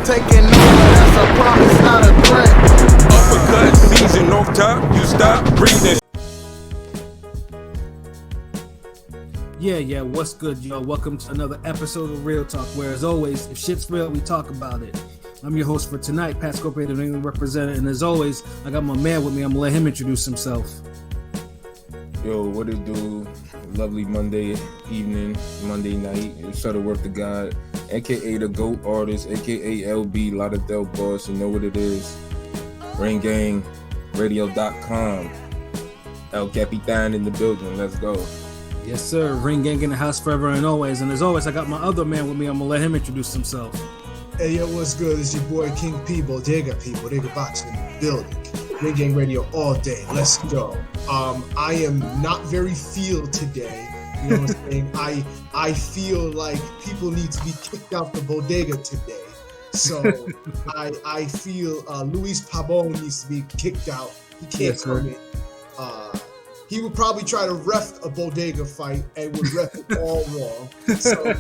taking over, that's a promise, not a threat. Uppercut season off top, you stop breathing. Yeah, what's good, y'all? Welcome to another episode of Real Talk, where as always, if shit's real, we talk about it. I'm your host for tonight, Pat Scope, the New England representative, and as always, I got my man with me. I'm gonna let him introduce himself. Yo, what it do? Lovely Monday evening, Monday night. It's Shuttle Work to God, aka the GOAT artist, aka LB, Lauderdale Boss. You know what it is. Ring Gang, radio.com. El Capitan in the building. Let's go. Yes, sir. Ring Gang in the house forever and always. And as always, I got my other man with me. I'm gonna let him introduce himself. Hey, yo, what's good? It's your boy King P, Bodega Boxing in the building. Ring Gang Radio all day. Let's go. I am not very feel today. You know what I'm saying? I feel like people need to be kicked out the bodega today. So I feel Luis Pabon needs to be kicked out. He can't come in. He would probably try to ref a bodega fight and would ref it all wrong. So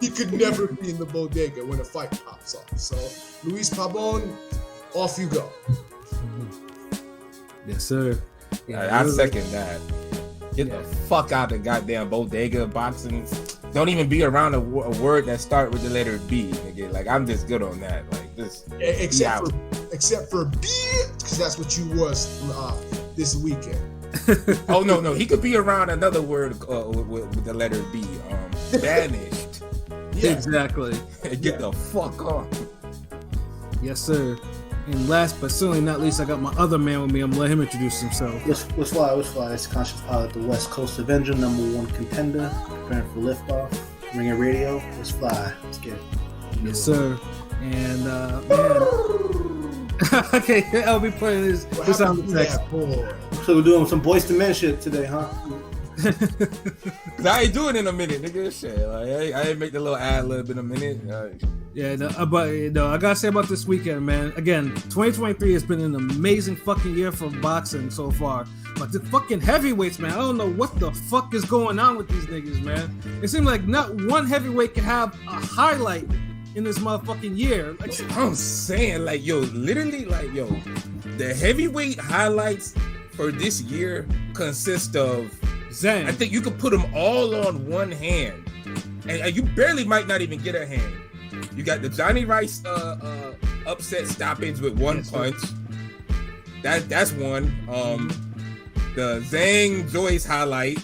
he could never be in the bodega when a fight pops off. So Luis Pabon, off you go. Yes, sir. Yeah, I second that. Get the fuck out of goddamn bodega boxing. Don't even be around a word that start with the letter B, nigga. Like, I'm just good on that. Like, this. Except for B, because that's what you was this weekend. Oh no, he could be around another word with the letter B. Banished. Yeah. Exactly. Get the fuck off. Yes, sir. And last but certainly not least, I got my other man with me. I'm gonna let him introduce himself. What's fly? It's Conscious Pilot, the West Coast Avenger, #1 contender, preparing for liftoff. Ring and Radio. Let's fly. Let's get it. Yes, sir. And man. Okay, I'll be playing this sound effects. So we're doing some Boyz II Men shit today, huh? I ain't doing it in a minute, nigga. Shit, like, I ain't make the little ad lib in a minute. Yeah, but I gotta say about this weekend, man. Again, 2023 has been an amazing fucking year for boxing so far. But the fucking heavyweights, man, I don't know what the fuck is going on with these niggas, man. It seems like not one heavyweight can have a highlight in this motherfucking year. Like, I'm saying, like, yo, literally, like, yo, the heavyweight highlights for this year consist of Zang. I think you could put them all on one hand, and you barely might not even get a hand. You got the Johnny Rice upset stoppage with one punch. That's one. The Zhang Joyce highlight.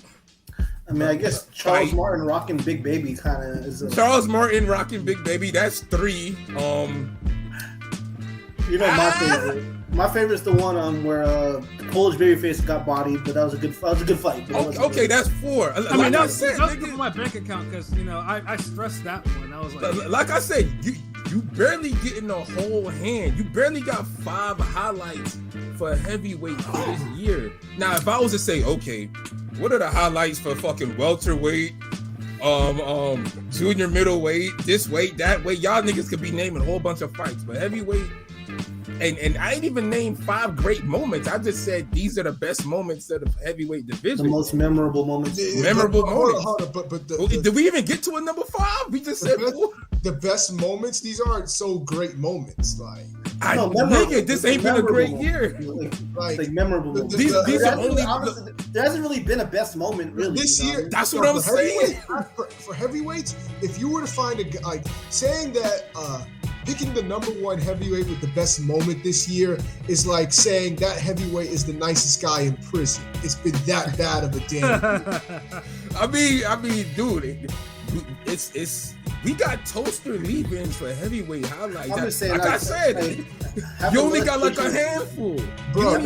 I mean, I guess Charles Martin rocking Big Baby kind of is. Charles Martin rocking Big Baby. That's 3. You know my favorite. My favorite is the one where the Polish babyface got bodied, but that was a good fight. Okay, that's 4. I mean, that was on my bank account because I stressed that one. I was like I said, you barely getting a whole hand. You barely got 5 highlights for heavyweight for this year. Now, if I was to say, okay, what are the highlights for fucking welterweight, junior middleweight, this weight, that weight? Y'all niggas could be naming a whole bunch of fights, but heavyweight. And I ain't even named 5 great moments. I just said these are the best moments of the heavyweight division. The most memorable moments. Hold on, but did we even get to a number 5? We just said 4. The best moments. These aren't so great moments. Like, nigga, this ain't been a great year. Like memorable moments. These are only. Honestly, there hasn't really been a best moment really this year. That's what I'm saying. For heavyweights, if you were to find saying that. Picking the #1 heavyweight with the best moment this year is like saying that heavyweight is the nicest guy in prison. It's been that bad of a damn year. I mean, dude, it's we got toaster leave-ins for heavyweight highlights. I'm just saying, like I said, you only got like a handful. Bro,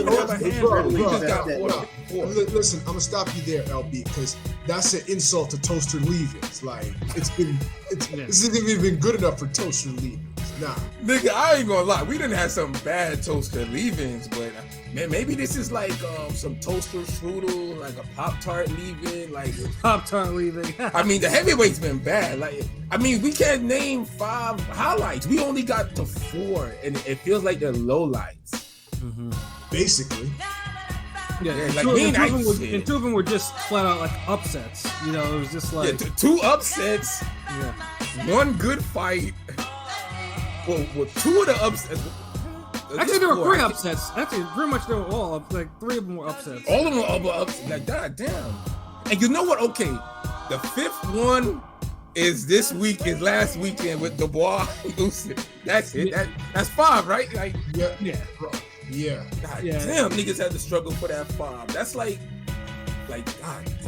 listen, I'm gonna stop you there, LB, because that's an insult to toaster leave-ins. Like, this isn't even good enough for toaster leave-ins. Nah, nigga, I ain't gonna lie. We didn't have some bad toaster leave-ins, but man, maybe this is like some toaster strudel, like a Pop-Tart leave-in, like Pop-Tart leave-in. I mean, the heavyweight's been bad. Like, I mean, we can't name 5 highlights. We only got to 4, and it feels like they're lowlights. Mm-hmm. Basically. Yeah, like and 2 of them were just flat out like upsets. It was just like 2 upsets. Yeah. 1 good fight. well, two of the upsets. Actually, there were 3 upsets. Actually, pretty much they were all like 3 of them were upsets. All of them were upsets. Like, goddamn. And you know what? Okay, the 5th one is this weekend, last weekend with Dubois and Usyk. That's it. That's 5, right? Like, Yeah. Bro. Yeah. God damn, niggas had to struggle for that 5. That's like, god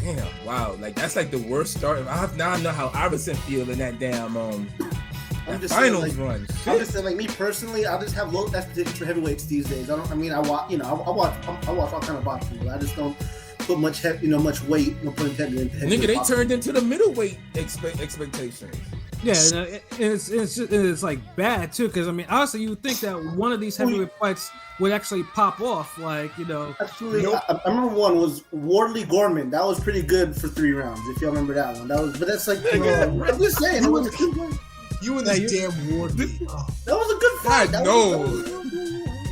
damn, wow. Like, that's like the worst start. Now I know how Iverson feel in that damn I'm just finals saying, run. I'm just saying, like, me personally, I just have low expectations for heavyweights these days. I watch all kind of boxing, but I just don't put much weight when putting heavyweight. Nigga, they turned into the middleweight expectations. Yeah, and it's like bad too, because I mean, honestly, you would think that one of these heavyweight fights would actually pop off, like, you know. Actually, I remember one was Wardley Gorman. That was pretty good for 3 rounds, if y'all remember that one. But that's like, I'm just saying, it was a good one. You and this damn Wardley. Oh. That was a good fight.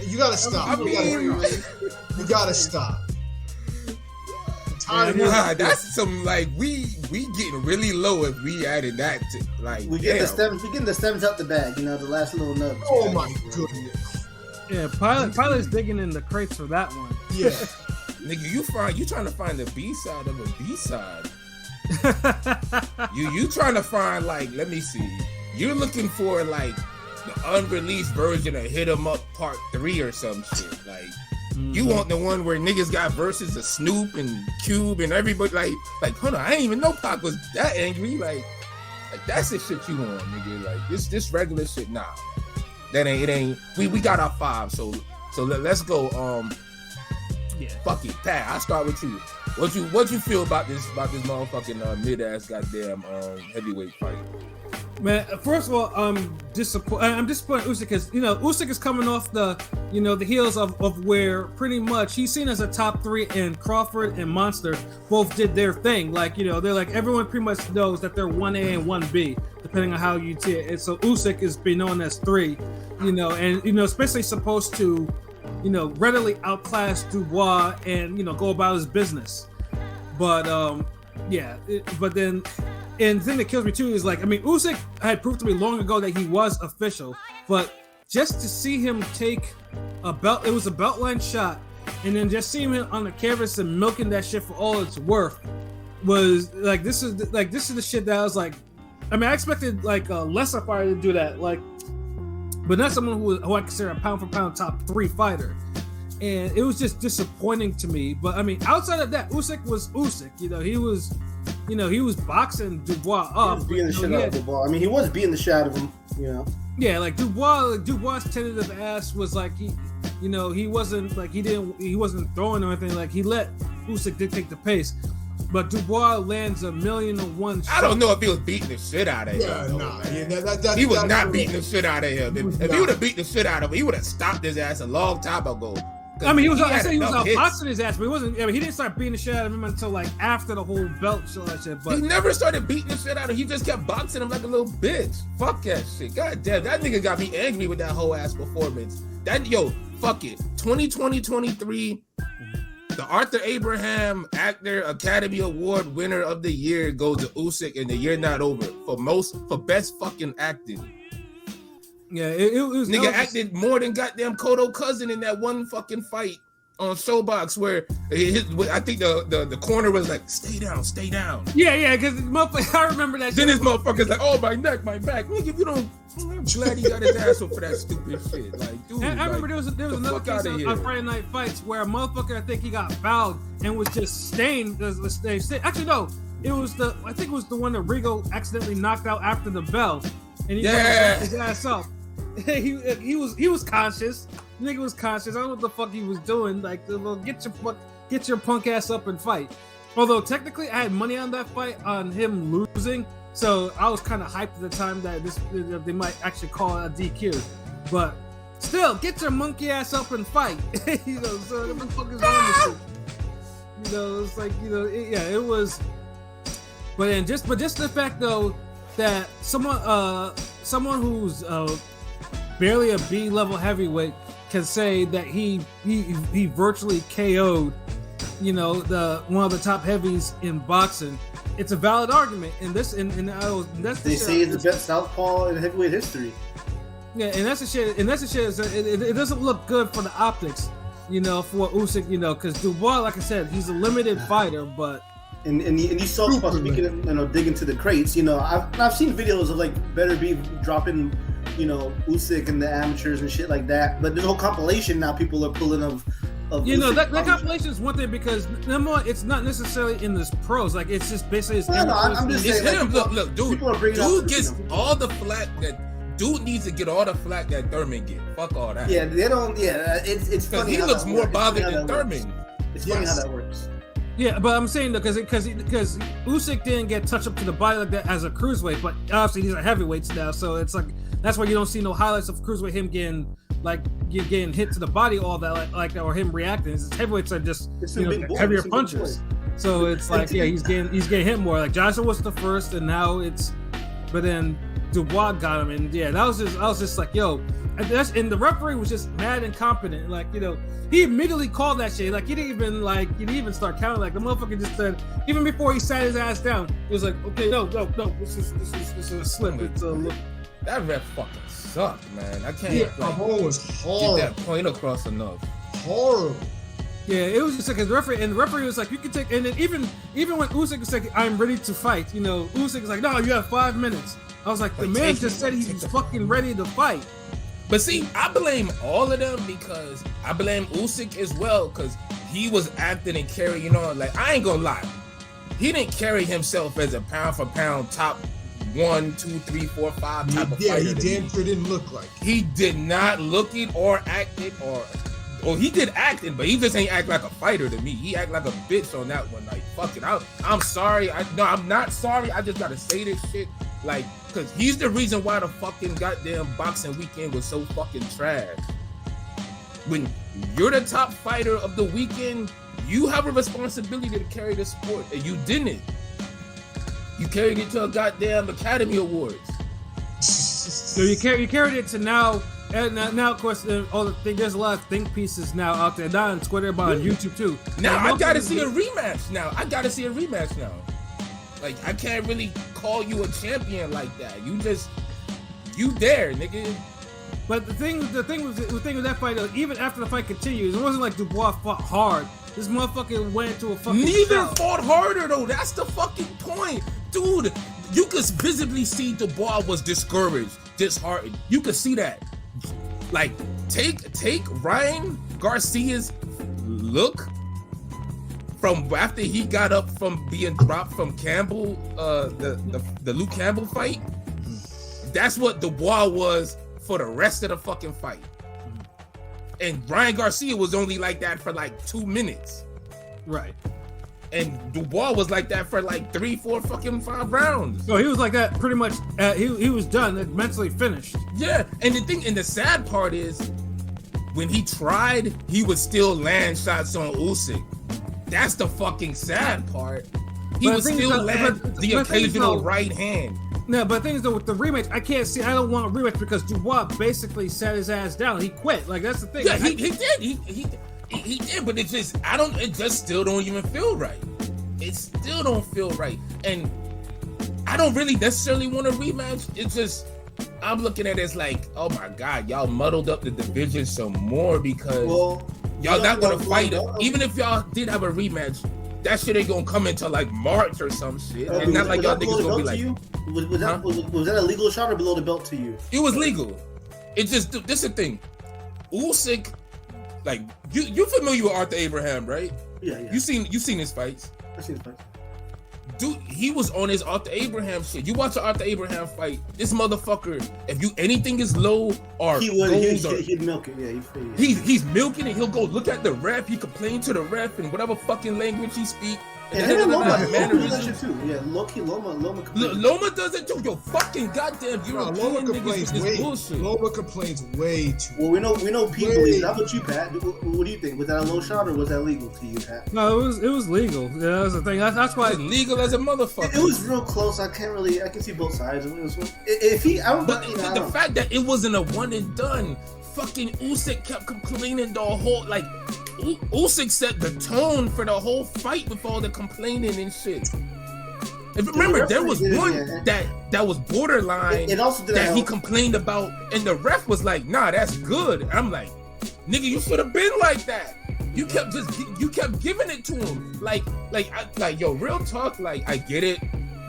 You gotta stop. You gotta stop. That's some, like, we getting really low if we added that to, like, we getting the stems out the bag, the last little nub. Oh my goodness. Yeah, Pilot's digging in the crates for that one. Yeah. Nigga, you trying to find the B-side of a B-side. you trying to find, like, let me see. You're looking for, like, the unreleased version of Hit 'Em Up Part 3 or some shit. Like, you want the one where niggas got verses of Snoop and Cube and everybody, like, hold on, I didn't even know Pac was that angry. Like that's the shit you want, nigga. Like, this regular shit, nah. That ain't. We got our 5, so let's go. Yeah. Fuck it, Pat. I'll start with you. What you feel about this motherfucking mid-ass goddamn heavyweight fight? Man, first of all, I'm disappointed Usyk because, Usyk is coming off the heels of where pretty much he's seen as a top 3, and Crawford and Monster both did their thing. Like, they're like, everyone pretty much knows that they're 1A and 1B, depending on how you see it. And so Usyk is being known as 3, and, especially supposed to, readily outclass Dubois and, go about his business. But, and the thing that kills me too is, like, I mean, Usyk had proved to me long ago that he was official, but just to see him take a belt, it was a belt line shot, and then just seeing him on the canvas and milking that shit for all it's worth was like, this is the shit that I was like, I mean, I expected like a lesser fighter to do that, like, but not someone who I consider a pound for pound top 3 fighter. And it was just disappointing to me. But I mean, outside of that, Usyk was Usyk. He was boxing Dubois up. He was beating the shit out of Dubois. I mean, he was beating the shit out of him. Yeah, like Dubois' tentative ass was like he wasn't throwing or anything. Like, he let Usyk dictate the pace. But Dubois lands 1,000,001 shots. I don't know if he was beating the shit out of him. Yeah, nah. He was not beating the shit out of him. If he would have beat the shit out of him, he would have stopped his ass a long time ago. I mean, he was boxing his ass, but he didn't start beating the shit out of him until like after the whole belt shit. But he never started beating the shit out of him. He just kept boxing him like a little bitch. Fuck that shit. God damn, that nigga got me angry with that whole ass performance. Fuck it. 2020-23, the Arthur Abraham Actor Academy Award winner of the year goes to Usyk, and the year not over for best fucking acting. Yeah, it was. Nigga acted more than goddamn Kodo Cousin in that one fucking fight on Showbox where I think the corner was like, stay down. Yeah, because I remember that. Then this motherfucker's like, oh, my neck, my back. Nigga, if you don't, I'm glad he got his ass up for that stupid shit. Like, dude, I remember there was another case on Friday Night Fights where a motherfucker, I think he got fouled and was just staying. Actually, no, I think it was the one that Rigo accidentally knocked out after the bell, and he got his ass up. he was conscious. The nigga was conscious. I don't know what the fuck he was doing. Like, get your punk ass up and fight. Although technically I had money on that fight on him losing, so I was kind of hyped at the time that they might actually call it a DQ. But still, get your monkey ass up and fight. So what the fuck is wrong with you? It's like, it was. But just the fact though that someone who's barely a B-level heavyweight can say that he virtually KO'd, one of the top heavies in boxing. It's a valid argument, and that's they say he's the best southpaw in heavyweight history. Yeah, and that's the shit. And that's the shit. Is it doesn't look good for the optics, you know, for Usyk, you know, because Dubois, like I said, he's a limited fighter, but. And these soft spots, speaking of, you know, dig into the crates, you know, I've seen videos of like Better Beef dropping, you know, Usyk and the amateurs and shit like that. But there's a whole compilation now people are pulling of you know, Usyk that compilation is one thing because number one, it's not necessarily in this pros. Like it's just basically his I'm just It's saying, him. like, Look, dude. people are bringing up, Dude gets you know, all the flack that. Dude needs to get all the flack that Thurman get. Fuck all that. yeah, they don't. Yeah, it's Because funny. he how looks that more works. bothered It's funny than how that works. Thurman. It's funny how that works. Yeah, but I'm saying though, because Usyk didn't get touched up to the body like that as a cruiserweight, but obviously these are heavyweights now, so it's like that's why you don't see no highlights of cruiserweight him getting hit to the body all that like or him reacting. His heavyweights are just heavier punches, so it's like yeah he's getting hit more. Like Joshua was the first, and now but then Dubois got him, and yeah, I was just like yo, and the referee was just mad incompetent, like you know. He immediately called that shit. Like he didn't even start counting. Like the motherfucker just said, even before he sat his ass down, he was like, "Okay, no, this is a slip. It's a look." That ref fucking sucked, man. I can't. Yeah, like, Ramon was horrible. get that point across enough. Horrible. Yeah, it was just like his referee, and the referee was like, "You can take." And then even when Usyk was like, "I'm ready to fight," you know, Usyk was like, "No, you have 5 minutes." I was like, "The man just said he's fucking ready to fight." But see, I blame all of them because I blame Usyk as well because he was acting and carrying on. Like, I ain't gonna lie. He didn't carry himself as a pound for pound top 1, 2, 3, 4, 5 type of fighter. Yeah, he damn sure didn't look like it. He did not look it or act it or he did acting, but he just ain't act like a fighter to me. He act like a bitch on that one. Like, fuck it. I'm sorry. I'm not sorry. I just gotta say this shit. Like, because he's the reason why the fucking goddamn boxing weekend was so fucking trash. When you're the top fighter of the weekend, you have a responsibility to carry the sport, and you didn't. You carried it to a goddamn Academy Awards. So you carried it to now, and now of course, there's a lot of think pieces now out there, not on Twitter, but on YouTube too. Now I gotta see a rematch. Now, like I can't really call you a champion like that. You there, nigga. But the thing with that fight, even after the fight continues, it wasn't like Dubois fought hard. This motherfucker went into a fucking. Neither shell. fought harder though. That's the fucking point, dude. You could visibly see Dubois was discouraged, disheartened. You could see that. Like, take Ryan Garcia's look from after he got up from being dropped from Campbell, the Luke Campbell fight. That's what Dubois was for the rest of the fucking fight. And Ryan Garcia was only like that for like 2 minutes. Right. And Dubois was like that for like 3, 4 fucking 5 rounds. So he was like that pretty much. He was done, mentally finished. Yeah, and the sad part is, when he tried, he would still land shots on Usyk. That's the fucking sad part. He would still land the occasional right hand. No, but the thing is though, with the rematch, I don't want a rematch because Dubois basically sat his ass down. He quit. Like that's the thing. Yeah, he did. He did, but it just still don't even feel right. It still don't feel right. And I don't really necessarily want a rematch. It's just, I'm looking at it as like, oh my God, y'all muddled up the division some more because y'all not gonna fight it. Even if y'all did have a rematch, that shit ain't gonna come until like March or some shit. And not like y'all niggas gonna be like, was that a legal shot or below the belt to you? It was legal. It's just, this is the thing. Usyk, like, you familiar with Arthur Abraham, right? Yeah. You seen his fights. I've seen his fights. Dude, he was on his Arthur Abraham shit. You watch an Arthur Abraham fight, this motherfucker, if anything is low or he'd milk it. Yeah, he's milking it. He'll go look at the ref. He complain to the ref in whatever fucking language he speak. And Loma does that shit too. Yeah, low-key Loma complains. Loma does it too. Yo, fucking goddamn European niggas with this bullshit. Loma complains way too. Well, we know people. How about you, Pat? What do you think? Was that a low shot or was that legal to you, Pat? No, it was legal. Yeah, that was the thing. That's why it's legal as a motherfucker. It was real close. I can see both sides. The fact that it wasn't a one and done. Fucking Usyk kept complaining the whole, like, Usyk set the tone for the whole fight with all the complaining and shit. If remember, there was referee one did, that was borderline It also didn't that he help. complained about, and the ref was like, "Nah, that's good." I'm like, "Nigga, you should have been like that. You kept giving it to him. Like, yo, real talk. Like, I get it.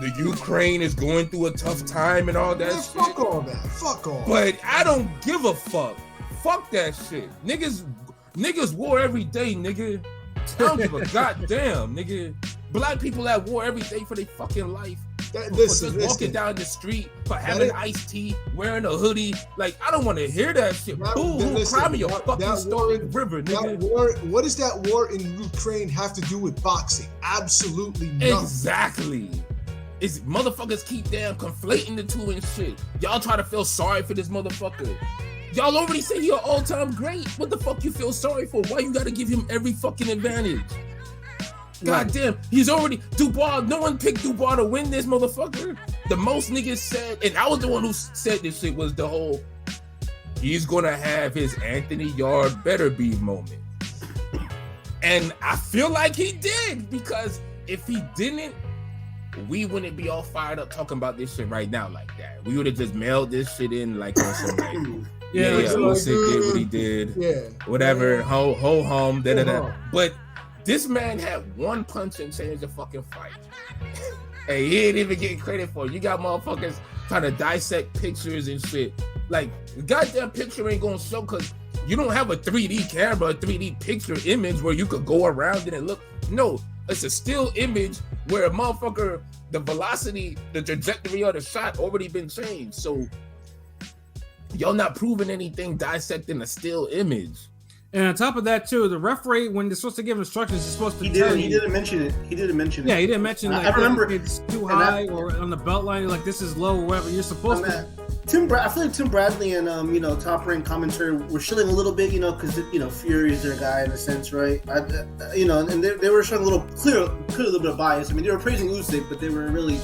The Ukraine is going through a tough time and all that Man, shit. fuck all that. Fuck all. But I don't give a fuck. Fuck that shit. Niggas war every day, nigga. I don't give a goddamn, nigga. Black people at war every day for their fucking life. Listen, Walking down the street, for having iced tea, wearing a hoodie. Like, I don't want to hear that shit. Cry me a fucking story river, nigga. That war, what does that war in Ukraine have to do with boxing? Absolutely nothing. Exactly. It's motherfuckers keep damn conflating the two and shit. Y'all try to feel sorry for this motherfucker. Y'all already say he an all-time great. What the fuck you feel sorry for? Why you gotta give him every fucking advantage? God damn, he's already Dubois. No one picked Dubois to win this motherfucker. The most niggas said, and I was the one who said this shit, was the whole he's gonna have his Anthony Yard better be moment. And I feel like he did, because if he didn't, we wouldn't be all fired up talking about this shit right now like that. We would have just mailed this shit in like on some like Usyk did what he did, whatever, ho hum, da da da. But this man had one punch and changed the fucking fight. Hey, he ain't even getting credit for it. You got motherfuckers trying to dissect pictures and shit. Like, the goddamn picture ain't gonna show, because you don't have a 3D camera, a 3D picture image where you could go around it and look. No, it's a still image where a motherfucker, the velocity, the trajectory of the shot already been changed. So y'all not proving anything dissecting a still image. And on top of that, too, the referee, when they're supposed to give instructions, is supposed to tell you. He didn't mention it. He didn't mention it. Yeah, he didn't mention I remember it's too high or on the belt line, like this is low or whatever. You're supposed to. I feel like Tim Bradley and Top Rank commentary were shilling a little bit, because Fury is their guy in a sense, right? And they were showing a little clear a little bit of bias. I mean, they were praising Usyk, but they were really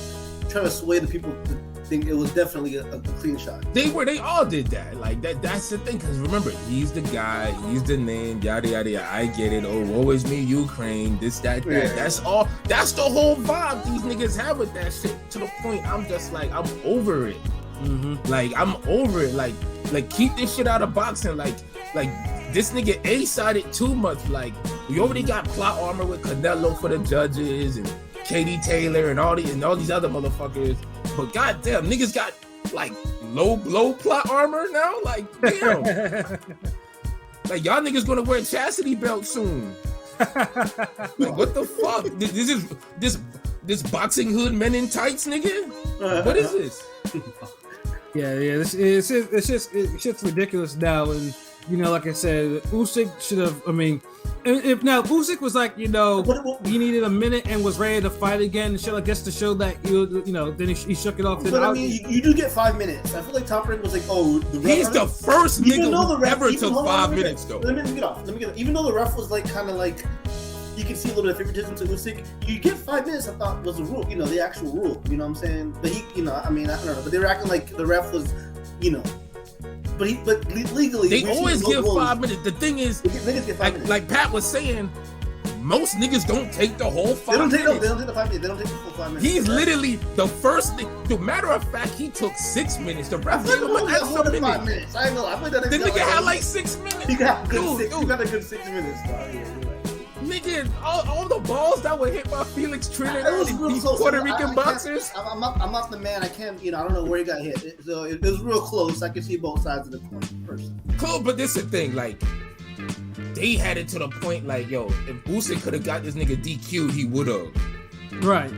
trying to sway the people to think it was definitely a clean shot. They all did that. Like that's the thing, because remember, he's the guy, he's the name, yada yada yada. I get it. Oh, woe is me, Ukraine, this, that. Yeah. That's all. That's the whole vibe these niggas have with that shit. To the point, I'm just like, I'm over it. Mm-hmm. Like, I'm over it. Like keep this shit out of boxing. Like this nigga A-sided too much. Like, we already got plot armor with Canelo for the judges and Katie Taylor and all these other motherfuckers. But goddamn, niggas got like low plot armor now. Like, damn. Like, y'all niggas gonna wear chastity belts soon. Like, what the fuck? This boxing hood men in tights, nigga. What is this? Yeah. It's just ridiculous now. And like I said, Usyk should have. I mean, if now Usyk was like, he needed a minute and was ready to fight again and shit, I guess to show that then he shook it off. But I mean, you do get 5 minutes. I feel like Top Rank was like, he's the first nigga who ever took 5 minutes though. Let me get off. Even though the ref was like kind of like, you can see a little bit of favoritism to Usyk. You get 5 minutes. I thought was the rule. The actual rule. You know what I'm saying? But he, I mean, I don't know. But they were acting like the ref was, But legally, they always give 5 minutes. The thing is, niggas get 5 minutes. Like Pat was saying, most niggas don't take the whole 5 minutes. They don't take the 5 minutes. They don't take the full 5 minutes. He's literally the first thing. The matter of fact, he took 6 minutes. The ref gave him an extra minute. 5 minutes. I know. I played that. The nigga had like 6 minutes. He got a good Dude, 6. He got a good 6 minutes. Nigga, all the balls that were hit by Felix Trinidad, these Puerto Rican boxers. I'm not the man. I can't. I don't know where he got hit. So it was real close. I can see both sides of the coin. Personally. Cool, but this is the thing. Like, they had it to the point. Like, yo, if Usyk could have got this nigga DQ'd, he would have. Right.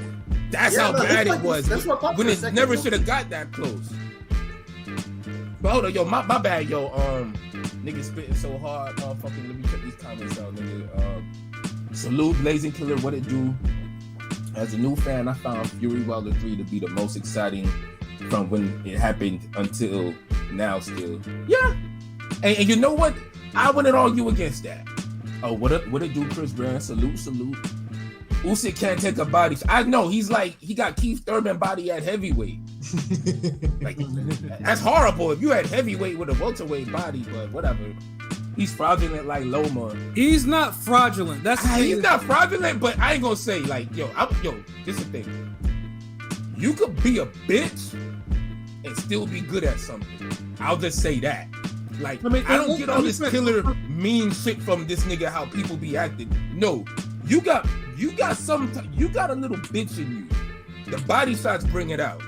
That's how bad it was. That's what when it never should have got that close. But hold on, yo, my bad, yo. Nigga spitting so hard. Fucking let me check these comments out, nigga. Salute Blazing Killer, what it do? As a new fan, I found Fury Wilder 3 to be the most exciting from when it happened until now still. Yeah. And you know what? I wouldn't argue against that. Oh, what it do, Chris Brown? Salute. Usyk can't take a body. I know, he got Keith Thurman body at heavyweight. Like, that's horrible if you had heavyweight with a welterweight body, but whatever. He's fraudulent like Loma. He's not fraudulent. He's not fraudulent, but I ain't gonna say like, yo, this is the thing. you could be a bitch and still be good at something. I'll just say that. Like, I don't get all this killer mean shit from this nigga, how people be acting. No, you got a little bitch in you. The body shots bring it out.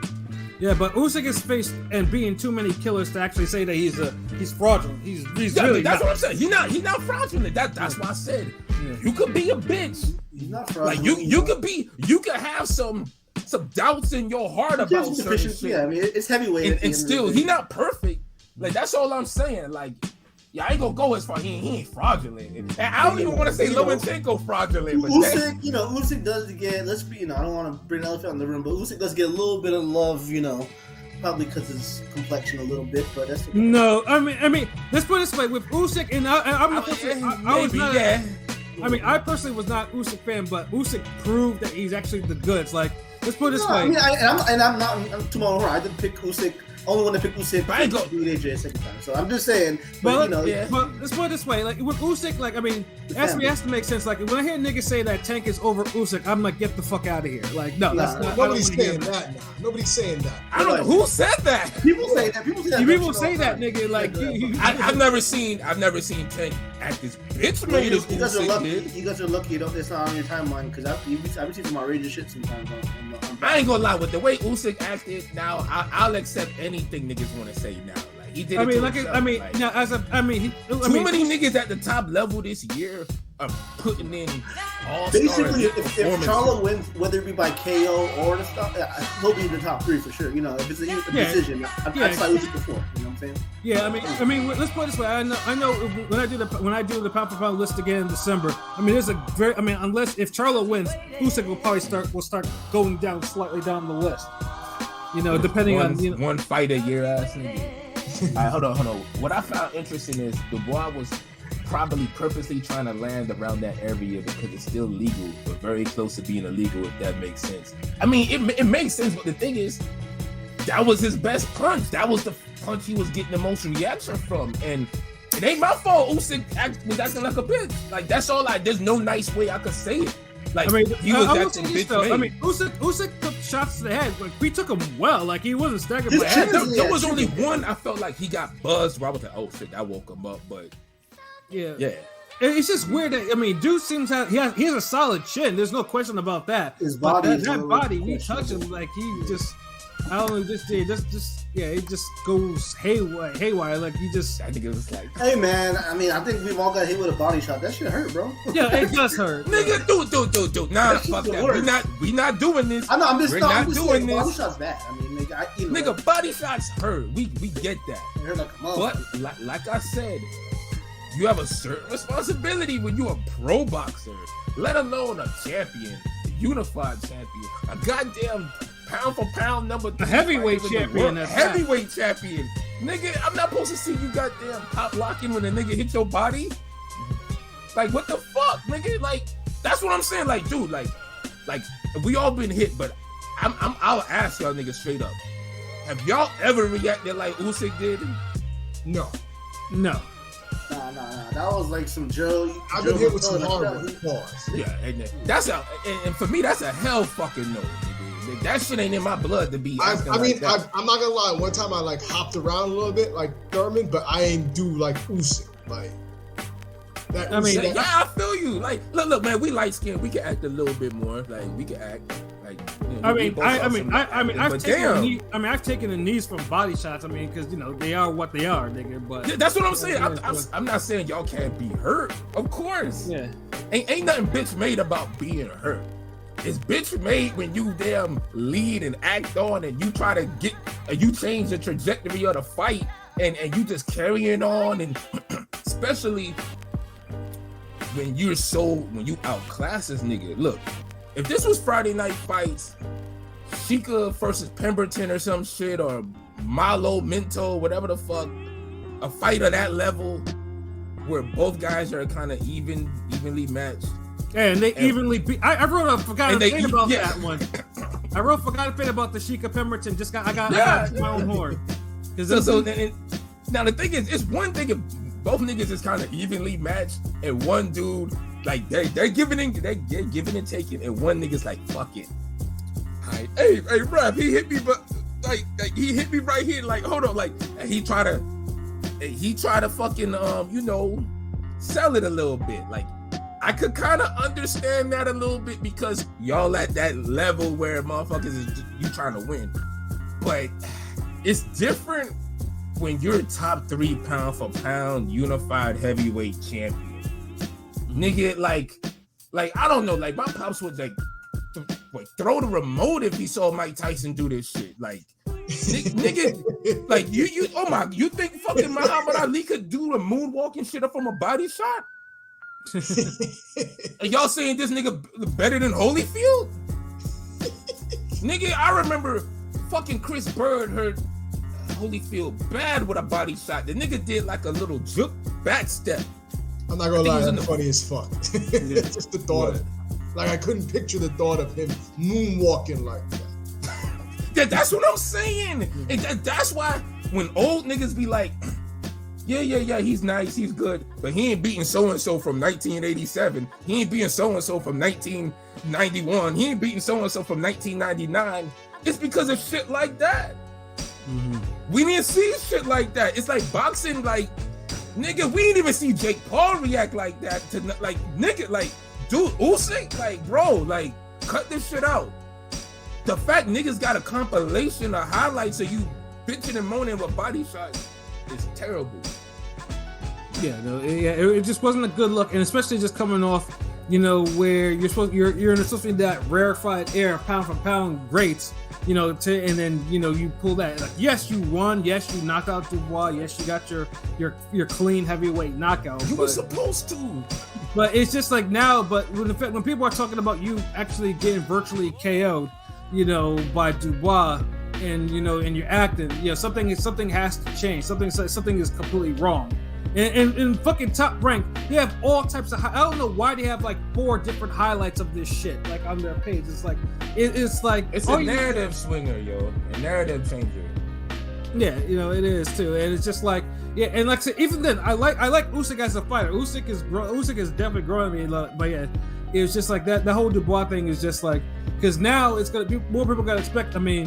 Yeah, but Usyk is faced and being too many killers to actually say that he's fraudulent. He's really that's not. what I'm saying. He's not fraudulent. That's why I said you could be a bitch. He's not fraudulent. Like you could have some doubts in your heart about certain shit. Yeah, I mean it's heavyweight. And still, he's not perfect. Like, that's all I'm saying. Like, yeah, I ain't gonna go as far. He ain't fraudulent. And I don't even want to say Lomachenko fraudulent. But Usyk, Usyk does get. Let's be, I don't want to bring an elephant in the room, but Usyk does get a little bit of love. Probably because of his complexion a little bit. But that's okay. No. I mean, let's put it this way: with Usyk, and I was not. Yeah. I mean, I personally was not Usyk fan, but Usyk proved that he's actually the goods. Like, let's put it this way. I mean, I'm not tomorrow. I didn't pick Usyk. Only one to pick Usyk. I go beat AJ a second time. So I'm just saying. But but let's put it this way: like with Usyk, like I mean, it has to make sense. Like when I hear niggas say that Tank is over Usyk, I'm like, get the fuck out of here. Like no, that's not. Nobody's saying that now. Nobody's saying that. I don't know who said that. People say that. People say that. Nigga. Like I've never seen Tank act as bitch made as Usyk did. You guys are lucky. It's not on your timeline because I've seen some outrageous shit sometimes. I ain't gonna lie, with the way Usyk acted, now I'll accept anything niggas want to say now. Like he did. Too many niggas at the top level this year are putting in all. Basically, if Charlo wins, whether it be by KO or the stuff, he'll be in the top 3 for sure. If it's a decision, I'd fight Usyk before. You know what I'm saying? Yeah, I mean, let's put it this way. I know when I do the pound for pound list again in December. I mean, there's unless if Charlo wins, Usyk will probably start going down slightly down the list. Depending on one fight a year ass nigga. All right, hold on. What I found interesting is Dubois was probably purposely trying to land around that area because it's still legal, but very close to being illegal, if that makes sense. I mean, it makes sense, but the thing is, that was his best punch. That was the punch he was getting the most reaction from, and it ain't my fault Usyk was acting like a bitch. Like, that's all there's no nice way I could say it. Like, he was acting bitch made. I mean, Usyk took shots to the head. Like, we took him well. Like, he wasn't staggered by head. There was only one I felt like he got buzzed. Where I was like, oh shit, that woke him up. But yeah. It's just weird that, I mean, dude seems he has a solid chin. There's no question about that. His body, that body, we touch him like he just. I don't know, it just goes haywire. Like he just. I think it was like. Hey man, I mean, I think we've all got hit with a body shot. That shit hurt, bro. Yeah, it does hurt. Nigga, dude. Nah, fuck that. We not doing this. I know. We're not doing this. Body shots bad. I mean, nigga, body shots hurt. We get that. It hurt like a motherfucker. But like I said, you have a certain responsibility when you're a pro boxer, let alone a champion, a unified champion, a goddamn pound for pound number 3 heavyweight champion. Heavyweight champion. Nigga, I'm not supposed to see you goddamn pop locking when a nigga hit your body. Like, what the fuck, nigga? Like, that's what I'm saying. Like, dude, like we all been hit, but I'll ask y'all niggas straight up. Have y'all ever reacted like Usyk did? No. Nah. That was like some Joe. I've been hit with some hard pause. Yeah, and for me, that's a hell fucking no. Nigga. That shit ain't in my blood to be. I'm not gonna lie. One time I like hopped around a little bit like Thurman, but I ain't do like Usyk. Like that. I mean, I feel you. Like, look, man, we light skinned. We can act a little bit more. Like, we can act. Like, I've taken the knees from body shots. I mean, because they are what they are, nigga. But that's what I'm saying. I'm not saying y'all can't be hurt. Of course. Yeah. Ain't nothing bitch made about being hurt. It's bitch made when you damn lead and act on, and you try to you change the trajectory of the fight, and you just carrying on, and especially when you outclass this nigga. Look. If this was Friday Night Fights, Sheikah versus Pemberton or some shit, or Malo, Minto, whatever the fuck, a fight of that level where both guys are kind of evenly matched. And they evenly beat. I wrote a forgot thing about that one. I forgot a thing about the Sheikah Pemberton. I got my own horn. Now the thing is, it's one thing if both niggas is kind of evenly matched, and one dude. Like they're giving and taking, and one nigga's like, fuck it, Hey, Rap, he hit me, but like he hit me right here. Like, hold on, like and he try to fucking sell it a little bit. Like, I could kind of understand that a little bit because y'all at that level where motherfuckers is you trying to win, but it's different when you're top 3 pound for pound unified heavyweight champion, nigga. Like I don't know. Like my pops would like throw the remote if he saw Mike Tyson do this shit. Like, nigga, like you. Oh my, you think fucking Muhammad Ali could do a moonwalking shit up from a body shot? Are y'all saying this nigga better than Holyfield? Nigga, I remember fucking Chris Bird hurt Holyfield bad with a body shot. The nigga did like a little juke back step. I'm not gonna lie, that's funny as fuck. Just the thought of it. Like, I couldn't picture the thought of him moonwalking like that. That's what I'm saying. And that's why when old niggas be like, yeah, he's nice, he's good, but he ain't beating so-and-so from 1987. He ain't beating so-and-so from 1991. He ain't beating so-and-so from 1999. It's because of shit like that. Mm-hmm. We didn't see shit like that. It's like boxing, like, nigga, we didn't even see Jake Paul react like that to, like, nigga, like, dude, Usyk, like, bro, like, cut this shit out. The fact niggas got a compilation of highlights of you bitching and moaning with body shots is terrible. Yeah, no, it just wasn't a good look, and especially just coming off, where you're in supposed to be that rarefied air, pound for pound greats, and then you pull that. Like, yes, you won. Yes, you knocked out Dubois. Yes, you got your clean heavyweight knockout. You were supposed to. But it's just like now. But when people are talking about you actually getting virtually KO'd, by Dubois, and and you're acting, something has to change. Something is completely wrong. And in fucking Top Rank, you have all types of. I don't know why they have like 4 different highlights of this shit like on their page. It's like it's a narrative swinger, yo, a narrative changer. Yeah, it is too, and it's just like and like I said, even then, I like Usyk as a fighter. Usyk is definitely growing me, but yeah, it was just like that. The whole Dubois thing is just like because now it's gonna be more people gotta expect. Dubois,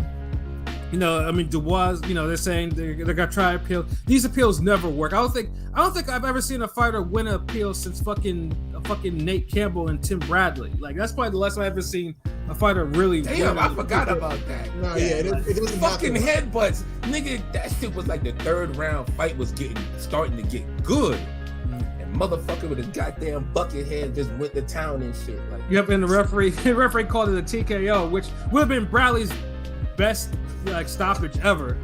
they're saying they're gonna try appeal. These appeals never work. I don't think I've ever seen a fighter win an appeal since fucking Nate Campbell and Tim Bradley. Like, that's probably the last time I've ever seen a fighter really. Damn, I forgot about that. No, it was fucking headbutts, nigga. That shit was like the 3rd round fight was starting to get good. And motherfucker with his goddamn bucket head just went to town and shit. Like, yep, and the referee called it a TKO, which would have been Bradley's best stoppage ever,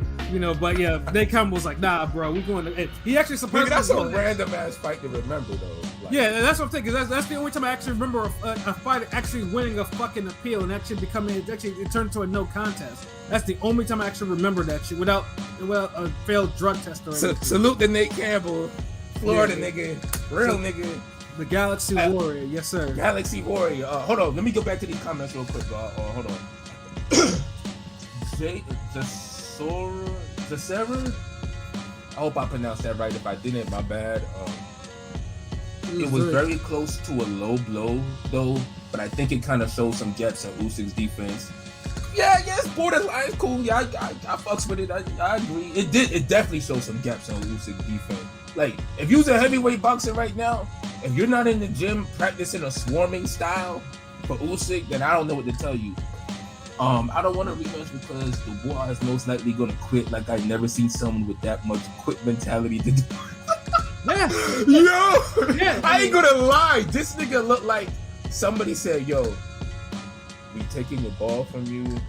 but yeah, Nate Campbell was like, nah, bro, we going to. He actually surprised. That's a random ass fight to remember, though. Like, yeah, that's what I'm thinking. That's the only time I actually remember a fighter actually winning a fucking appeal and actually it turned into a no contest. That's the only time I actually remember that shit without a failed drug test or anything. Salute to Nate Campbell, Florida nigga, real nigga. The Galaxy Warrior, yes sir. Galaxy Warrior. Hold on, let me go back to these comments real quick. Hold on. Jasera? I hope I pronounced that right. If I didn't, my bad. It was very close to a low blow, though, but I think it kind of shows some gaps in Usyk's defense. Yeah, it's borderline. It's cool. Yeah, I fucks with it. I agree. It definitely shows some gaps in Usyk's defense. Like, if you're a heavyweight boxer right now, if you're not in the gym practicing a swarming style for Usyk, then I don't know what to tell you. I don't want to rematch because Dubois is most likely going to quit. Like, I've never seen someone with that much quit mentality to do. Yeah. I ain't gonna lie. This nigga looked like somebody said, yo, we taking your ball from you. You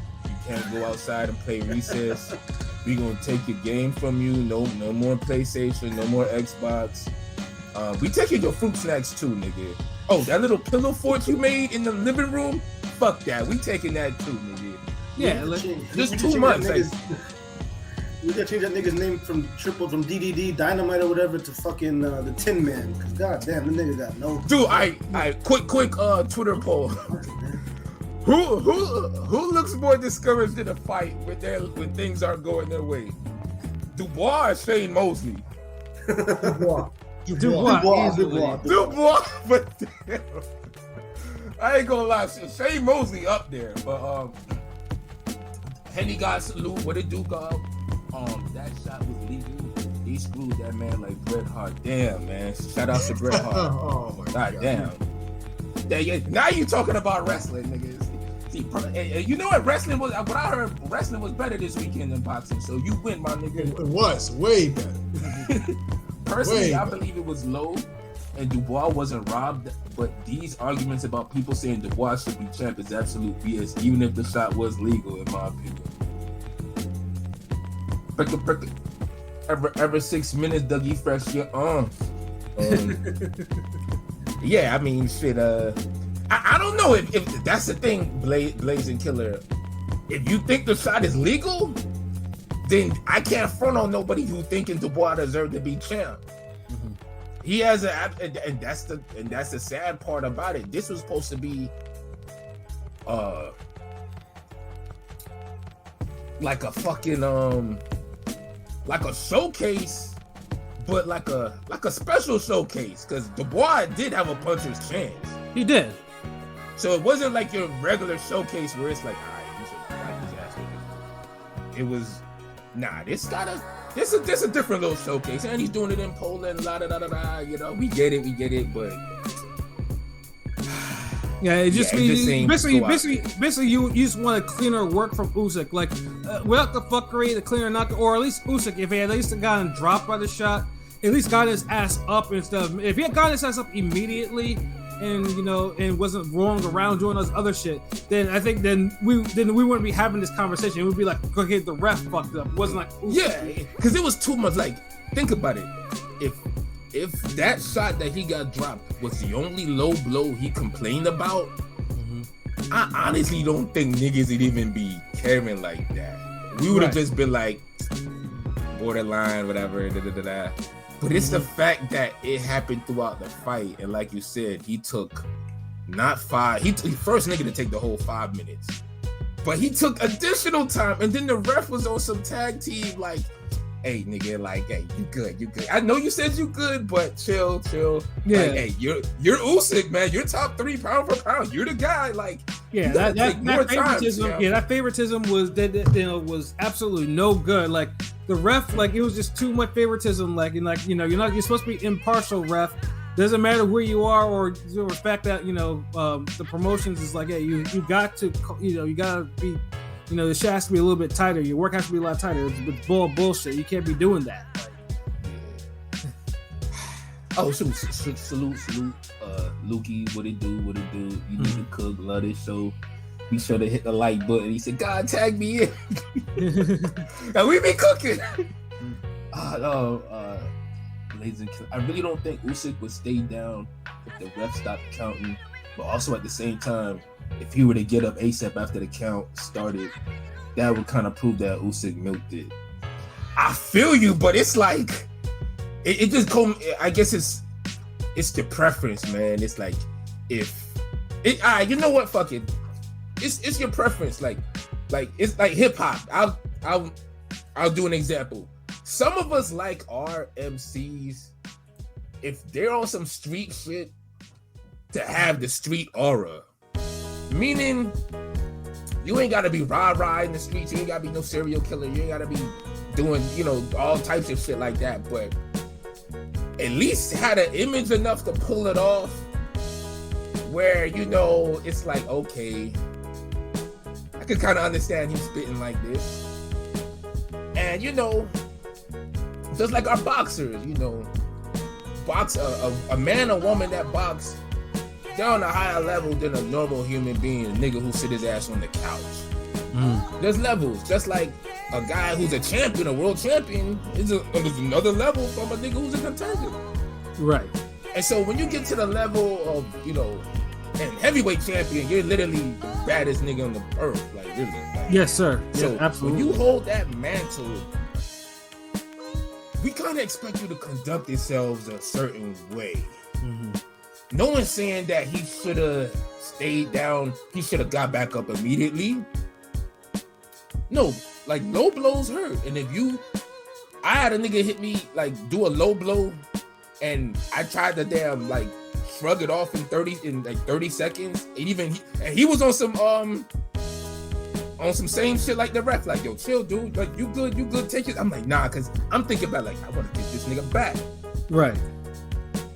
can't go outside and play recess. We gonna take your game from you. No more PlayStation. No more Xbox. We taking your fruit snacks too, nigga. Oh, that little pillow fort you made in the living room? Fuck that. We taking that too, nigga. Yeah, just 2 months. We gotta change that nigga's name from DDD Dynamite or whatever to fucking the Tin Man. Cause goddamn, the nigga got no. Dude, I quick Twitter poll. Who looks more discouraged in a fight when things aren't going their way? Dubois or Shane Mosley? Dubois. But damn, I ain't gonna lie, Shane Mosley up there, but Henny got salute. What it do, God? That shot was legal. He screwed that man like Bret Hart. Damn, man. Shout out to Bret Hart. Oh my God. Damn. Now you talking about wrestling, niggas. See, you know what? Wrestling was what I heard. Wrestling was better this weekend than boxing. So you win, my nigga. It was way better. Personally, I believe it was low, and Dubois wasn't robbed. But these arguments about people saying Dubois should be champ is absolute BS. Even if the shot was legal, in my opinion. Prick it. Every 6 minutes, Dougie Fresh your arms. Yeah, I mean, shit. I don't know if that's the thing, Blazing Killer. If you think the shot is legal, then I can't front on nobody who thinking Dubois deserved to be champ. Mm-hmm. He has and that's the sad part about it. This was supposed to be, like a fucking like a showcase, but like a special showcase, because Dubois did have a puncher's chance. He did. So it wasn't like your regular showcase where it's like, all right, you should fight his ass with it. It was, this a different little showcase, and he's doing it in Poland, la da da da da. You know, we get it, but yeah, it just basically you just want a cleaner work from Usyk, like without the fuckery, the cleaner knock, or at least Usyk, if he had at least gotten dropped by the shot, at least got his ass up instead of, if he had gotten his ass up immediately and and wasn't rolling around doing those other shit, then I think then we wouldn't be having this conversation. It would be like, okay, the ref fucked up. It wasn't like Usyk. Yeah, because it was too much. Like, think about it. If that shot that he got dropped was the only low blow he complained about, I honestly don't think niggas would even be caring like that. We would have just been like, borderline, whatever, da-da-da-da. But it's the fact that it happened throughout the fight. And like you said, he took not 5. He first nigga to take the whole 5 minutes. But he took additional time. And then the ref was on some tag team like, hey, nigga, like, hey, you good. I know you said you good, but chill. Yeah. Like, hey, you're Usyk, man. You're top 3 pound for pound. You're the guy. Like, yeah, that favoritism. Yeah, that favoritism was was absolutely no good. Like the ref, like it was just too much favoritism. Like, and like you're supposed to be impartial, ref. Doesn't matter where you are or the fact that the promotions is like, hey, you got to you gotta be. The shot has to be a little bit tighter. Your work has to be a lot tighter. It's bullshit. You can't be doing that. Oh, salute, Lukey, what it do? You need to cook, love this show. Be sure to hit the like button. He said, God, tag me in. And we be cooking. Ladies and I really don't think Usyk would stay down if the ref stopped counting. But also at the same time, if he were to get up ASAP after the count started, that would kind of prove that Usyk milked it. I feel you, but it's like it just come. I guess it's the preference, man. It's like if it. You know what? Fuck it. It's your preference. Like it's like hip hop. I'll do an example. Some of us like our MCs if they're on some street shit to have the street aura. Meaning, you ain't gotta be rah-rah in the streets. You ain't gotta be no serial killer. You ain't gotta be doing, all types of shit like that. But at least had an image enough to pull it off where, it's like, okay, I could kind of understand him spitting like this. And, just like our boxers, box a man or woman that box, they're on a higher level than a normal human being, a nigga who sit his ass on the couch. There's levels, just like a guy who's a champion, a world champion, is another level from a nigga who's a contender. Right. And so when you get to the level of, and heavyweight champion, you're literally the baddest nigga on the earth, like really. Like, yes, sir. So yeah, absolutely. When you hold that mantle, we kind of expect you to conduct yourselves a certain way. No one's saying that he should have stayed down. He should have got back up immediately. No, like low blows hurt. And I had a nigga hit me, like do a low blow, and I tried to damn like shrug it off in 30 seconds. And he was on some on some same shit like the ref, like, yo, chill, dude, like, you good, take it. I'm like, nah, because I'm thinking about, like, I want to get this nigga back. Right.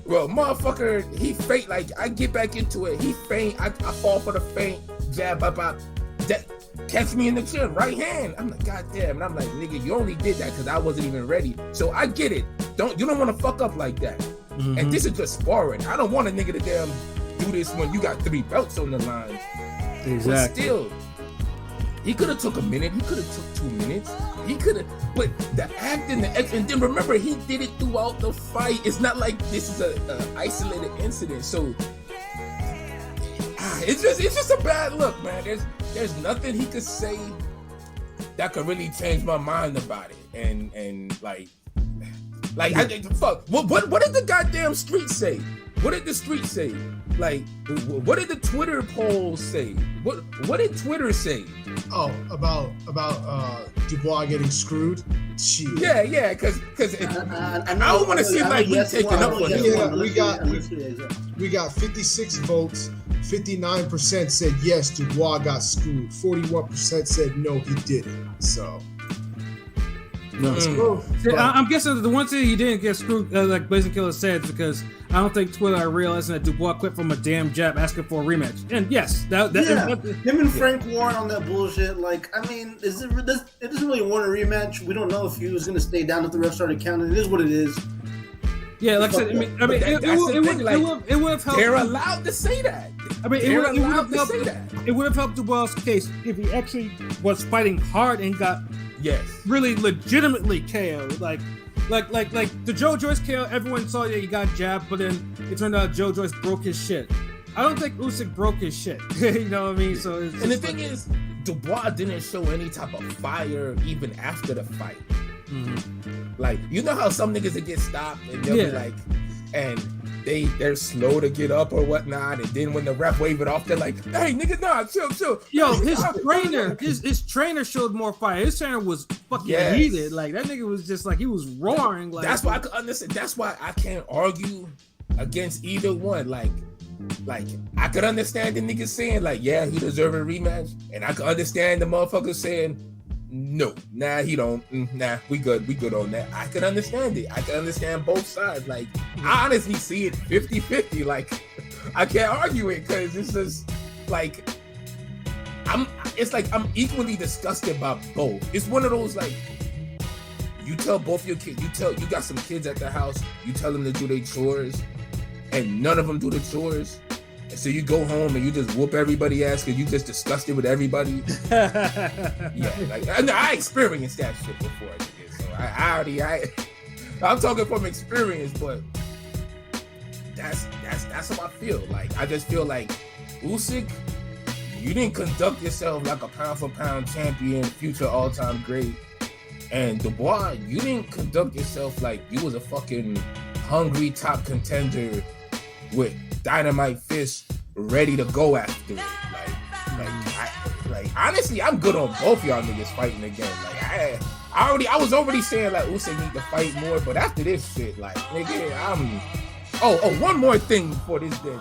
Well, motherfucker, he feint, like, I get back into it, he feint, I fall for the feint, jab, that catch me in the chin, right hand. I'm like, God damn, and I'm like, nigga, you only did that because I wasn't even ready. So I get it. You don't want to fuck up like that. Mm-hmm. And this is just sparring. I don't want a nigga to damn do this when you got 3 belts on the line. Exactly. But still, he could have took a minute. He could have took 2 minutes. He could have, but the acting, and then remember, he did it throughout the fight. It's not like this is a isolated incident. So it's just a bad look, man. There's nothing he could say that could really change my mind about it. And like fuck. What did the goddamn street say? What did the street say? Like, what did the Twitter polls say? What did Twitter say? Oh, about Dubois getting screwed. Shit. Yeah, because I don't want to seem like we taking up on it. Yeah, we got 56 votes. 59% said yes, Dubois got screwed. 41% said no, he didn't. So. I'm guessing the one thing he didn't get screwed, like Blazing Killer said, because I don't think Twitter are realizing that Dubois quit from a damn jab asking for a rematch. And yes, him and Frank Warren on that bullshit. Like, I mean, it doesn't really want a rematch. We don't know if he was going to stay down if the ref started counting. It is what it is. Yeah, like I said, it would have helped. They're allowed to say that. I mean, it would have helped Dubois' case if he actually was fighting hard and got really legitimately KO'd. Like the Joe Joyce KO, everyone saw he got jabbed, but then it turned out Joe Joyce broke his shit. I don't think Usyk broke his shit. You know what I mean? So and the thing is, Dubois didn't show any type of fire even after the fight. Mm-hmm. Like, you know how some niggas that get stopped and they'll be like, and they're slow to get up or whatnot, and then when the ref wave it off, they're like, hey nigga, nah, chill. Yo, his trainer showed more fire. His trainer was fucking heated. Like, that nigga was just like, he was roaring. Like, that's why I could understand. That's why I can't argue against either one. Like I could understand the niggas saying like, yeah, he deserves a rematch, and I could understand the motherfuckers saying, no, nah, he don't. Nah, we good on that. I can understand it. I can understand both sides. Like, I honestly see it 50-50. Like, I can't argue it because it's just like I'm equally disgusted by both. It's one of those, like, you tell both your kids, you got some kids at the house, you tell them to do their chores, and none of them do the chores. So you go home and you just whoop everybody ass because you just disgusted with everybody. Yeah, like I experienced that shit before. So I'm talking from experience, but that's how I feel. Like, I just feel like, Usyk, you didn't conduct yourself like a pound for pound champion, future all-time great. And Dubois, you didn't conduct yourself like you was a fucking hungry top contender with dynamite fist ready to go after it. Like honestly, I'm good on both y'all niggas fighting again. Like I was already saying like Usyk need to fight more, but after this shit, like, nigga, one more thing before this day.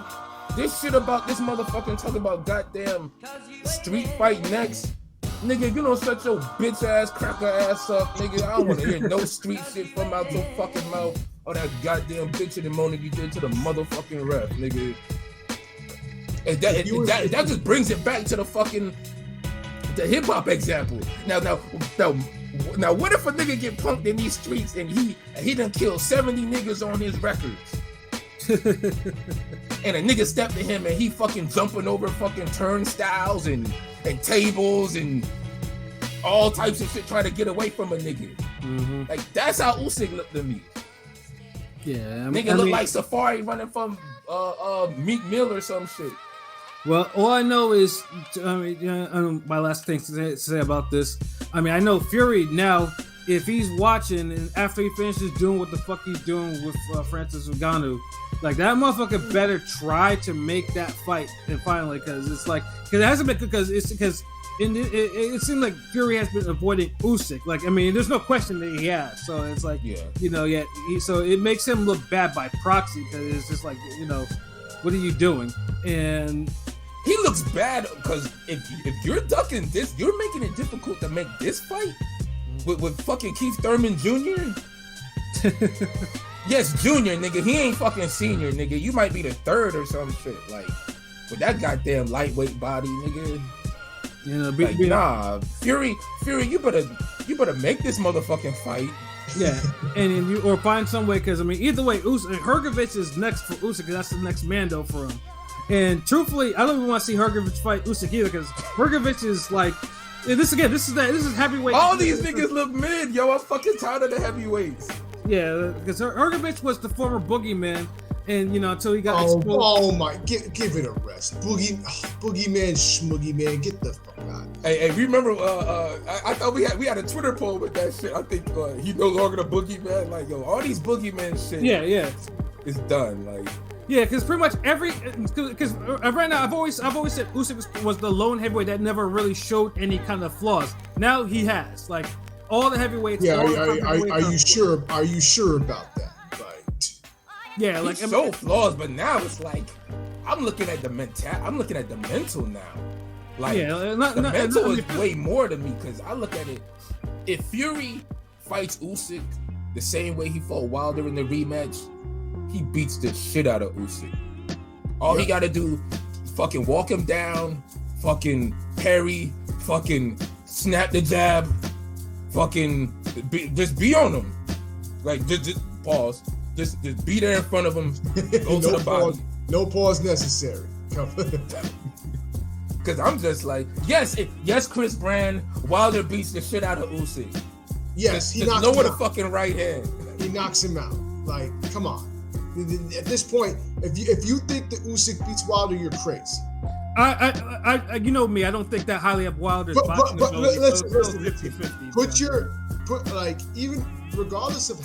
This shit about this motherfucking talking about goddamn street fight next. Nigga, you don't shut your bitch ass, cracker ass up, nigga. I don't want to hear no street shit from out your fucking mouth. Or that goddamn bitch and moaning you did to the motherfucking ref, nigga. And that just brings it back to the hip hop example. Now, what if a nigga get punked in these streets and he done killed 70 niggas on his records? And a nigga stepped to him and he fucking jumping over fucking turnstiles and tables and all types of shit trying to get away from a nigga. Mm-hmm. Like, that's how Usyk looked to me. Yeah, nigga look like Safari running from Meek Mill or some shit. Well, all I know is, my last thing to say about this. I mean, I know Fury now, if he's watching and after he finishes doing what the fuck he's doing with Francis Ngannou, like, that motherfucker better try to make that fight and finally, because it hasn't been, because it seems like Fury has been avoiding Usyk. Like, I mean, there's no question that he has. So it's like, so it makes him look bad by proxy, because it's just like, what are you doing? And he looks bad because if you're ducking this, you're making it difficult to make this fight with fucking Keith Thurman Jr. Yes, junior, nigga. He ain't fucking senior, nigga. You might be the third or some shit. Like, with that goddamn lightweight body, nigga. You know, nah, Fury, you better make this motherfucking fight. Yeah, and you or find some way, because I mean, either way, Hrgovic is next for Usyk, because that's the next Mando for him. And truthfully, I don't even want to see Hrgovic fight Usyk either, because Hrgovic is like, this is heavyweight. All these niggas look mid, yo. I'm fucking tired of the heavyweights. Yeah, because Hrgovic was the former boogeyman, and you know, until he got exposed. Oh my, give it a rest. Boogeyman, schmoogeyman, get the fuck out. Hey, remember? I thought we had a Twitter poll with that shit. I think he no longer the boogeyman. Like, yo, all these boogeyman shit. Yeah, it's done. Like, yeah, because pretty much because right now I've always said Usyk was the lone heavyweight that never really showed any kind of flaws. Now he has, like, all the heavyweights. Yeah, are you sure? Are you sure about that? Right. Yeah, like he showed flaws, but now it's like I'm looking at the mental now. Like, yeah, the mental is way more to me, because I look at it. If Fury fights Usyk the same way he fought Wilder in the rematch, he beats the shit out of Usyk. All he got to do, fucking walk him down, fucking parry, fucking snap the jab, fucking just be on him. Like, just pause. Just be there in front of him. Go to the body. No pause necessary. Because I'm just like, yes, Chris Brand, Wilder beats the shit out of Usyk. Yes, he knocks him out. Lower the fucking right hand. He knocks him out. Like, come on. At this point, if you think that Usyk beats Wilder, you're crazy. I you know me, I don't think that highly of Wilder's boxing. But listen, 50-50. like, even regardless of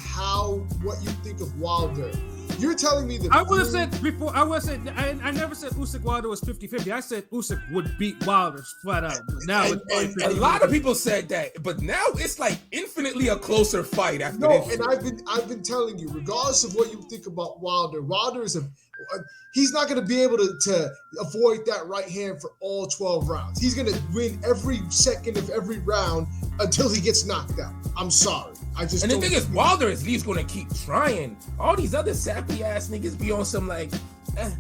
what you think of Wilder, you're telling me that I would have said before. I never said Usyk Wilder was 50-50. I said Usyk would beat Wilder flat out. Now it's a lot of people said that, but now it's like infinitely a closer fight after this. And I've been telling you, regardless of what you think about Wilder is he's not going to be able to avoid that right hand for all 12 rounds. He's going to win every second of every round until he gets knocked out. I'm sorry. And the thing is, Wilder is at least going to keep trying. All these other sappy ass niggas be on some like, I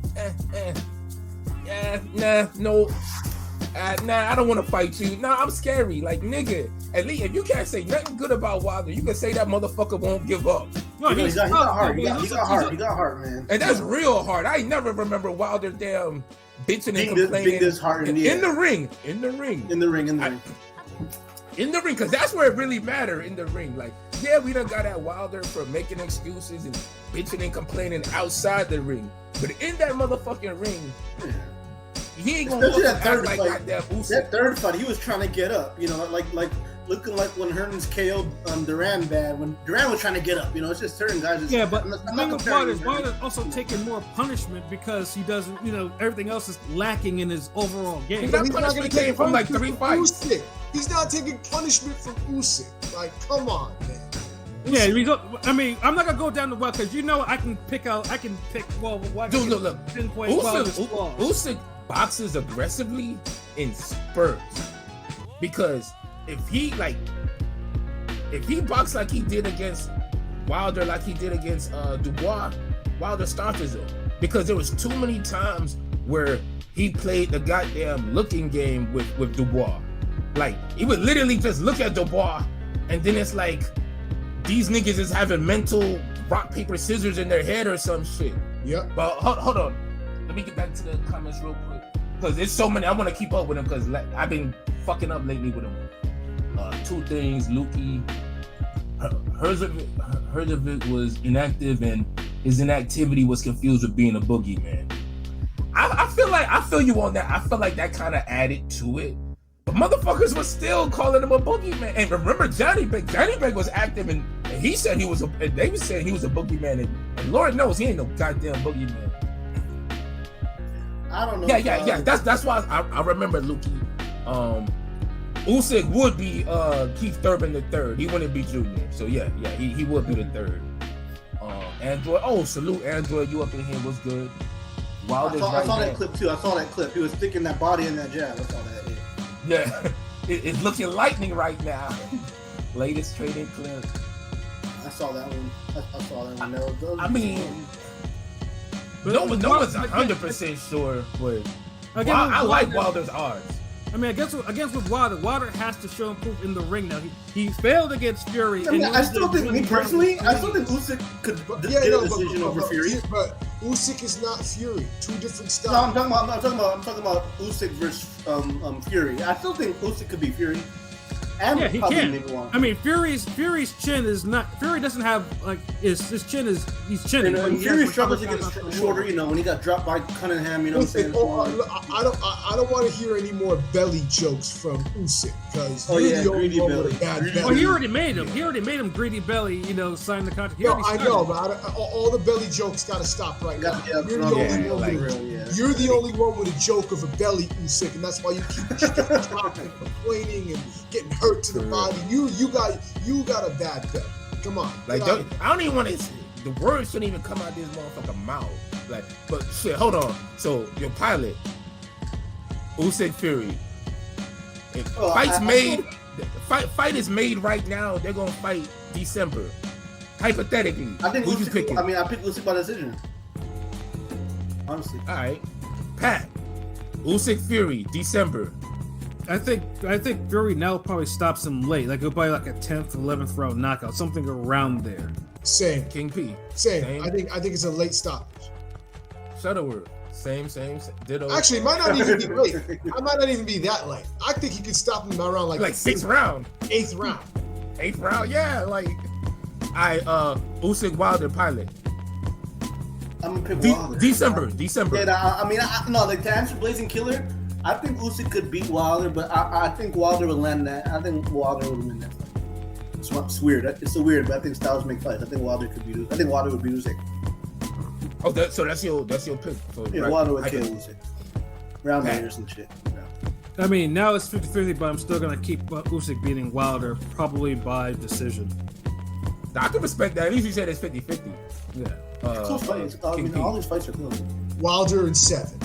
don't want to fight you. Nah, I'm scary. Like, nigga, at least if you can't say nothing good about Wilder, you can say that motherfucker won't give up. No, he got heart. He got heart, man. And that's real hard. I never remember Wilder damn bitching and complaining in the ring. In the ring, because that's where it really matters, in the ring. Like, yeah, we done got at Wilder for making excuses and bitching and complaining outside the ring. But in that motherfucking ring, he ain't gonna act like goddamn Usyk. That third fight, he was trying to get up, you know, like looking like when Hearns KO'd Duran bad, when Duran was trying to get up, you know, it's just certain guys. But Wilder's also taking more punishment because he doesn't, you know, everything else is lacking in his overall game. He's not going to take from like 3 fights. Usyk. He's not taking punishment from Usyk. Like, come on, man. Yeah, I mean, I'm not gonna go down the well because you know I can pick. Well, dude, look. Usyk boxes aggressively in spurts, because if he boxed like he did against Wilder, like he did against Dubois, Wilder started him, because there was too many times where he played the goddamn looking game with Dubois. Like, he would literally just look at Dubois, and then it's like these niggas is having mental rock, paper, scissors in their head or some shit. Yep. But hold on. Let me get back to the comments real quick, because there's so many. I want to keep up with them because I've been fucking up lately with them. Two things, Lukey. Hrgovic was inactive, and his inactivity was confused with being a boogeyman. I feel you on that. I feel like that kind of added to it. But motherfuckers was still calling him a boogeyman. And remember, Johnny Beg was active, and he said he was and they was saying he was a boogeyman, and Lord knows he ain't no goddamn boogeyman. I don't know. Yeah. That's why I remember Lukey. Usyk would be Keith Thurman the third. He wouldn't be junior. So yeah, he would be the third. Android. Oh, salute Android. You up in here? What's good? Wilder's I saw right that hand. clip too. I saw that clip. He was sticking that body in that jab. I saw that. Yeah. Yeah, it's looking lightning right now. Latest trading clip. I saw that one. I saw that one. That was, I mean, But no one's 100% sure, but I like Wilder's odds. I mean, against with Wilder has to show proof in the ring now. He failed against Fury. I mean, I still think, me personally, I still think Usyk could get a decision over Fury. But Usyk is not Fury. Two different styles. No, I'm talking about Usyk versus Fury. I still think Usyk could be Fury. And Yeah, he probably can. maybe one. I mean, Fury's chin is not. Fury doesn't have like his chin is he's chinny. but And he Fury has struggles to other get stuff. shorter, when he got dropped by Cunningham, you know what I'm Listen, saying? I don't want to hear any more belly jokes from Usyk because Oh, you're yeah, the only greedy one belly. with a bad Greedy belly. Well, he already made him. He already made him greedy belly. Sign the contract. He No, already I started. know, but all the belly jokes got to stop right now. Yeah, You're the only one like with real, yeah. You're the only one with a joke of a belly, Usyk, and that's why you keep dropping, complaining, and getting hurt to the body. You got a bad belly. Come on. Like, get out of here. I don't even want to. The words shouldn't even come out this motherfucking mouth. Like, but shit, hold on. So your pilot, Usyk Fury. If fight is made right now. They're gonna fight December. Hypothetically, I think who you Usyk, picking? I picked Usyk by decision. Honestly. All right, Pat. Usyk Fury December. I think Fury now probably stops him late. Like it'll probably like a 10th, 11th round knockout, something around there. Same. King P. Same. I think it's a late stoppage. Shuttleworth. Same. Ditto. Actually, it might not even be late. I might not even be that late. I think he could stop him around like sixth round. Eighth round. Eighth round, yeah. Like Usyk Wilder pilot. I'm gonna pick Wilder. December. Yeah, no, like to answer Blazing Killer, I think Usyk could beat Wilder, but I think Wilder would land that. I think Wilder would win that fight. It's weird. It's so weird, but I think styles make fights. I think Wilder could beat Usyk. I think Wilder would beat Usyk. Oh, so that's your pick. So, Yeah, right. Wilder would kill Usyk. Round there or some shit. Yeah. I mean, now it's 50-50, but I'm still gonna keep Usyk beating Wilder, probably by decision. I can respect that. At least you said it's 50-50. Yeah. Close fights. I mean, all these fights are close. Wilder in 7.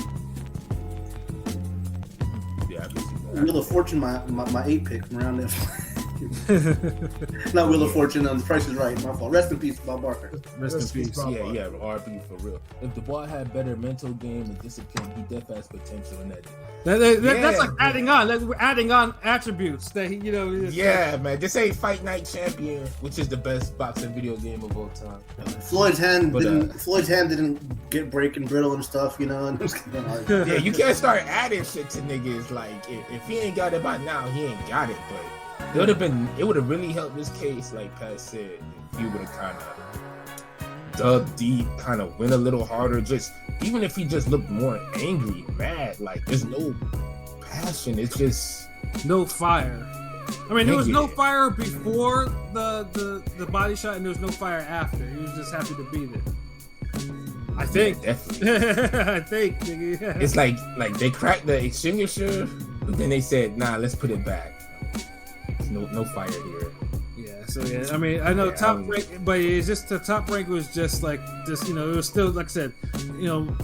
Yeah, I can see that. Wheel of Fortune, my 8 pick from around there. Not Wheel of Fortune. The Price is Right. My fault. Rest in peace, Bob Barker. Rest in peace. Bob Yeah, Barker. RP for real. If Dubois had better mental game and discipline, he definitely has potential in that. That's like adding on. We're adding on attributes that he, Yeah, man. This ain't Fight Night Champion, which is the best boxing video game of all time. Floyd's hand didn't get breaking brittle and stuff, And Yeah, you can't start adding shit to niggas. Like if he ain't got it by now, he ain't got it. But it would have really helped this case, like Pat said, if he would have kind of dug deep, kind of went a little harder. Just even if he just looked more angry, mad, like there's no passion. It's just no fire. I mean, there was no fire before the body shot, and there was no fire after. He was just happy to be there. I think. Definitely. I think. Nigga. It's like they cracked the extinguisher, but then they said, "Nah, let's put it back." There's no fire here. Yeah. So yeah, I mean, I know Top Rank, but it's just the Top Rank was just it was still like I said,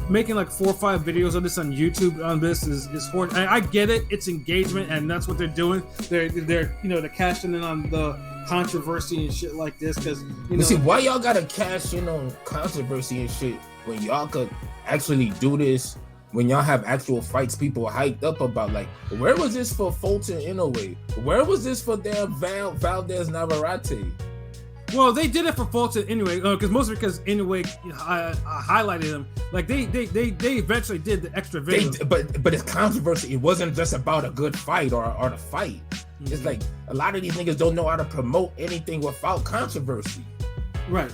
making like 4 or 5 videos of this on YouTube on this is hard. I get it, it's engagement, and that's what they're doing. They're cashing in on the controversy and shit like this because See, why y'all gotta cash in on controversy and shit when y'all could actually do this? When y'all have actual fights, people are hyped up about. Like, where was this for Fulton Inoue? Where was this for damn Valdez Navarrete? Well, they did it for Fulton anyway, because Inoue highlighted him. Like they eventually did the extra video. But it's controversy. It wasn't just about a good fight or the fight. Mm-hmm. It's like a lot of these niggas don't know how to promote anything without controversy. Right.